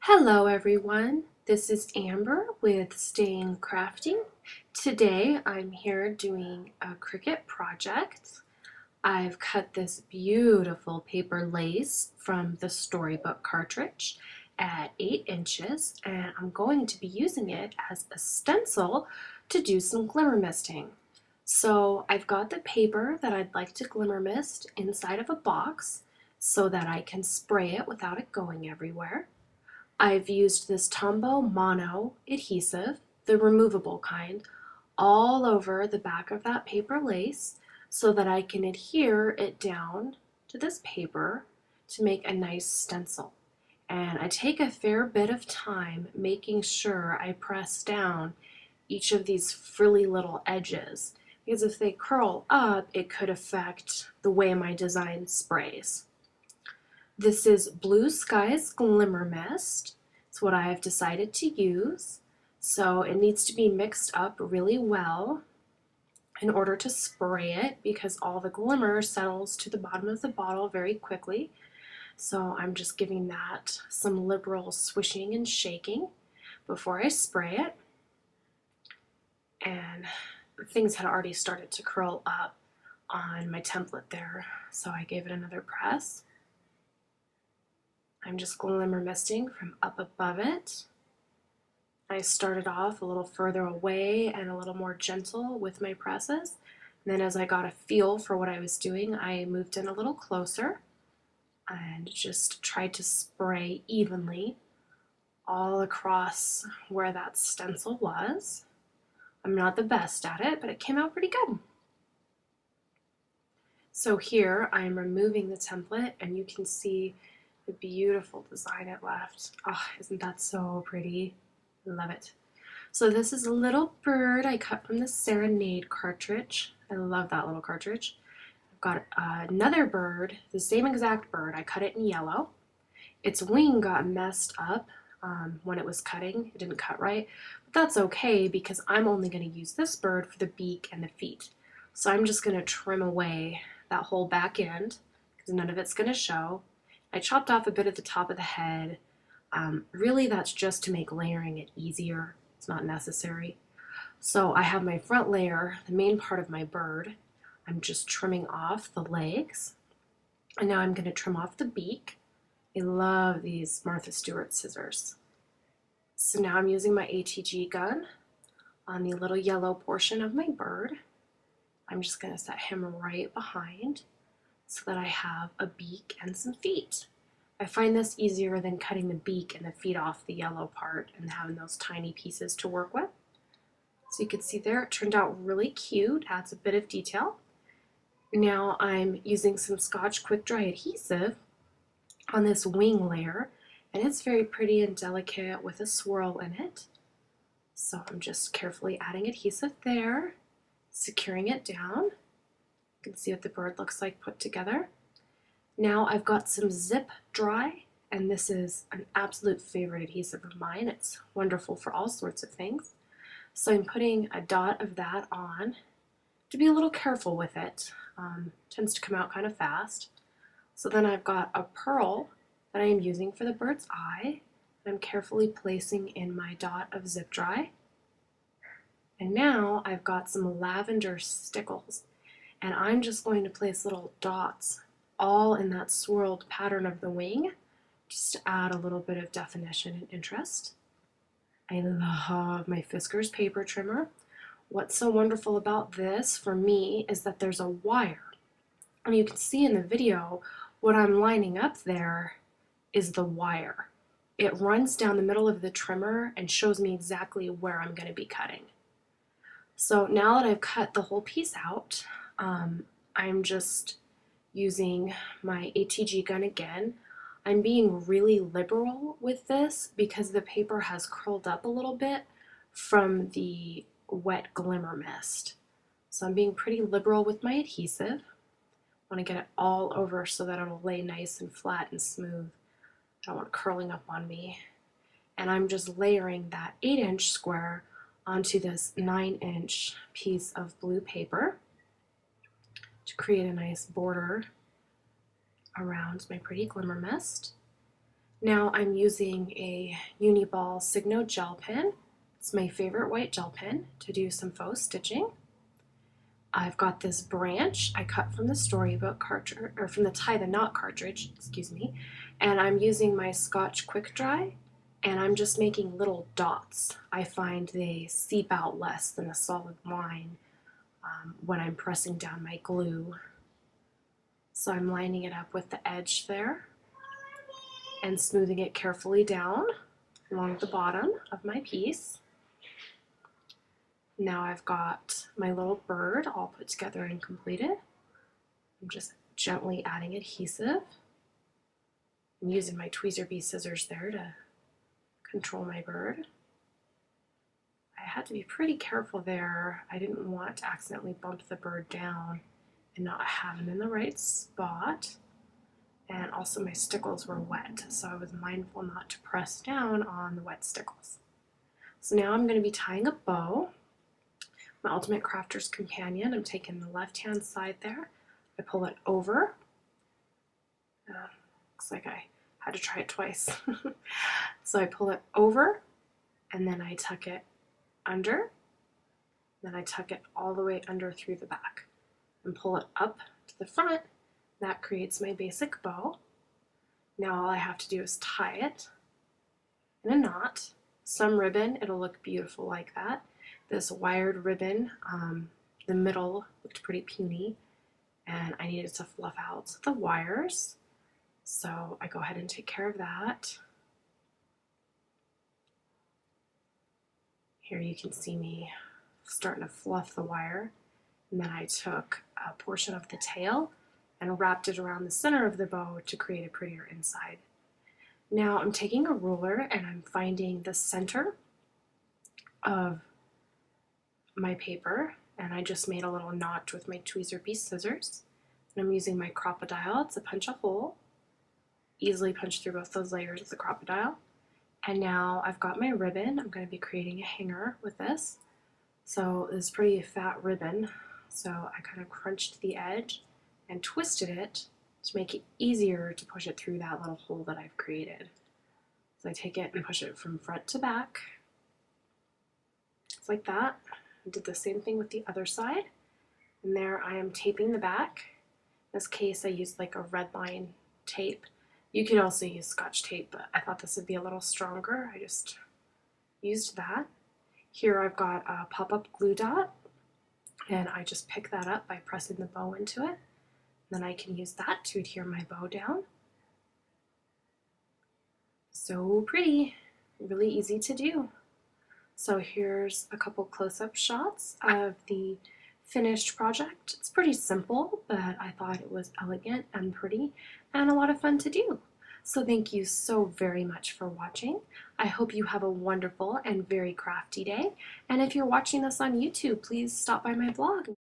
Hello everyone, this is Amber with Staying Crafty. Today I'm here doing a Cricut project. I've cut this beautiful paper lace from the storybook cartridge at 8 inches and I'm going to be using it as a stencil to do some glimmer misting. So I've got the paper that I'd like to glimmer mist inside of a box so that I can spray it without it going everywhere. I've used this Tombow Mono adhesive, the removable kind, all over the back of that paper lace so that I can adhere it down to this paper to make a nice stencil. And I take a fair bit of time making sure I press down each of these frilly little edges because if they curl up, it could affect the way my design sprays. This is Blue Skies Glimmer Mist. It's what I have decided to use. So it needs to be mixed up really well in order to spray it because all the glimmer settles to the bottom of the bottle very quickly. So I'm just giving that some liberal swishing and shaking before I spray it. And things had already started to curl up on my template there, so I gave it another press. I'm just glimmer misting from up above it. I started off a little further away and a little more gentle with my presses. And then as I got a feel for what I was doing, I moved in a little closer and just tried to spray evenly all across where that stencil was. I'm not the best at it, but it came out pretty good. So here I'm removing the template and you can see the beautiful design it left. Oh, isn't that so pretty? Love it. So this is a little bird I cut from the Serenade cartridge. I love that little cartridge. I've got another bird, the same exact bird. I cut it in yellow. Its wing got messed up when it was cutting. It didn't cut right, but that's okay because I'm only going to use this bird for the beak and the feet. So I'm just going to trim away that whole back end because none of it's going to show. I chopped off a bit at the top of the head. Really that's just to make layering it easier. It's not necessary. So I have my front layer, the main part of my bird. I'm just trimming off the legs. And now I'm going to trim off the beak. I love these Martha Stewart scissors. So now I'm using my ATG gun on the little yellow portion of my bird. I'm just going to set him right behind so that I have a beak and some feet. I find this easier than cutting the beak and the feet off the yellow part and having those tiny pieces to work with. So you can see there, it turned out really cute, adds a bit of detail. Now I'm using some Scotch Quick Dry adhesive on this wing layer, and it's very pretty and delicate with a swirl in it. So I'm just carefully adding adhesive there, securing it down. You can see what the bird looks like put together. Now I've got some Zip Dry, and this is an absolute favorite adhesive of mine. It's wonderful for all sorts of things. So I'm putting a dot of that on to be a little careful with it. Tends to come out kind of fast. So then I've got a pearl that I am using for the bird's eye. I'm carefully placing in my dot of Zip Dry. And now I've got some lavender stickles. And I'm just going to place little dots all in that swirled pattern of the wing just to add a little bit of definition and interest. I love my Fiskars paper trimmer. What's so wonderful about this for me is that there's a wire. And you can see in the video what I'm lining up there is the wire. It runs down the middle of the trimmer and shows me exactly where I'm going to be cutting. So now that I've cut the whole piece out, I'm just using my ATG gun again. I'm being really liberal with this because the paper has curled up a little bit from the wet glimmer mist. So I'm being pretty liberal with my adhesive. I want to get it all over so that it'll lay nice and flat and smooth. I don't want it curling up on me. And I'm just layering that 8-inch square onto this 9-inch piece of blue paper to create a nice border around my pretty glimmer mist. Now I'm using a Uniball Signo gel pen. It's my favorite white gel pen to do some faux stitching. I've got this branch I cut from the storybook cartridge, or from the tie the knot cartridge, excuse me, and I'm using my Scotch Quick Dry, and I'm just making little dots. I find they seep out less than a solid line when I'm pressing down my glue. So I'm lining it up with the edge there and smoothing it carefully down along the bottom of my piece. Now I've got my little bird all put together and completed. I'm just gently adding adhesive. I'm using my tweezer bee scissors there to control my bird. I had to be pretty careful there. I didn't want to accidentally bump the bird down and not have him in the right spot. And also my stickles were wet, so I was mindful not to press down on the wet stickles. So now I'm going to be tying a bow. My Ultimate Crafter's Companion, I'm taking the left-hand side there. I pull it over. Looks like I had to try it twice. So I pull it over, and then I tuck it under. Then I tuck it all the way under through the back and pull it up to the front. That creates my basic bow. Now all I have to do is tie it in a knot. Some ribbon, it'll look beautiful like that. This wired ribbon, the middle looked pretty puny, and I needed to fluff out the wires. So I go ahead and take care of that. Here you can see me starting to fluff the wire. And then I took a portion of the tail and wrapped it around the center of the bow to create a prettier inside. Now I'm taking a ruler and I'm finding the center of my paper, and I just made a little notch with my tweezer bee scissors. And I'm using my Crocodile to punch a hole. Easily punch through both those layers of the Crocodile. And now I've got my ribbon. I'm going to be creating a hanger with this. So this is pretty fat ribbon, so I kind of crunched the edge and twisted it to make it easier to push it through that little hole that I've created. So I take it and push it from front to back, just like that. I did the same thing with the other side, and there I am taping the back. In this case I used like a red line tape. You could also use Scotch tape, but I thought this would be a little stronger. I just used that. Here I've got a pop-up glue dot, and I just pick that up by pressing the bow into it. Then I can use that to adhere my bow down. So pretty, really easy to do. So here's a couple close-up shots of the finished project. It's pretty simple, but I thought it was elegant and pretty and a lot of fun to do. So thank you so very much for watching. I hope you have a wonderful and very crafty day. And if you're watching this on YouTube, please stop by my blog.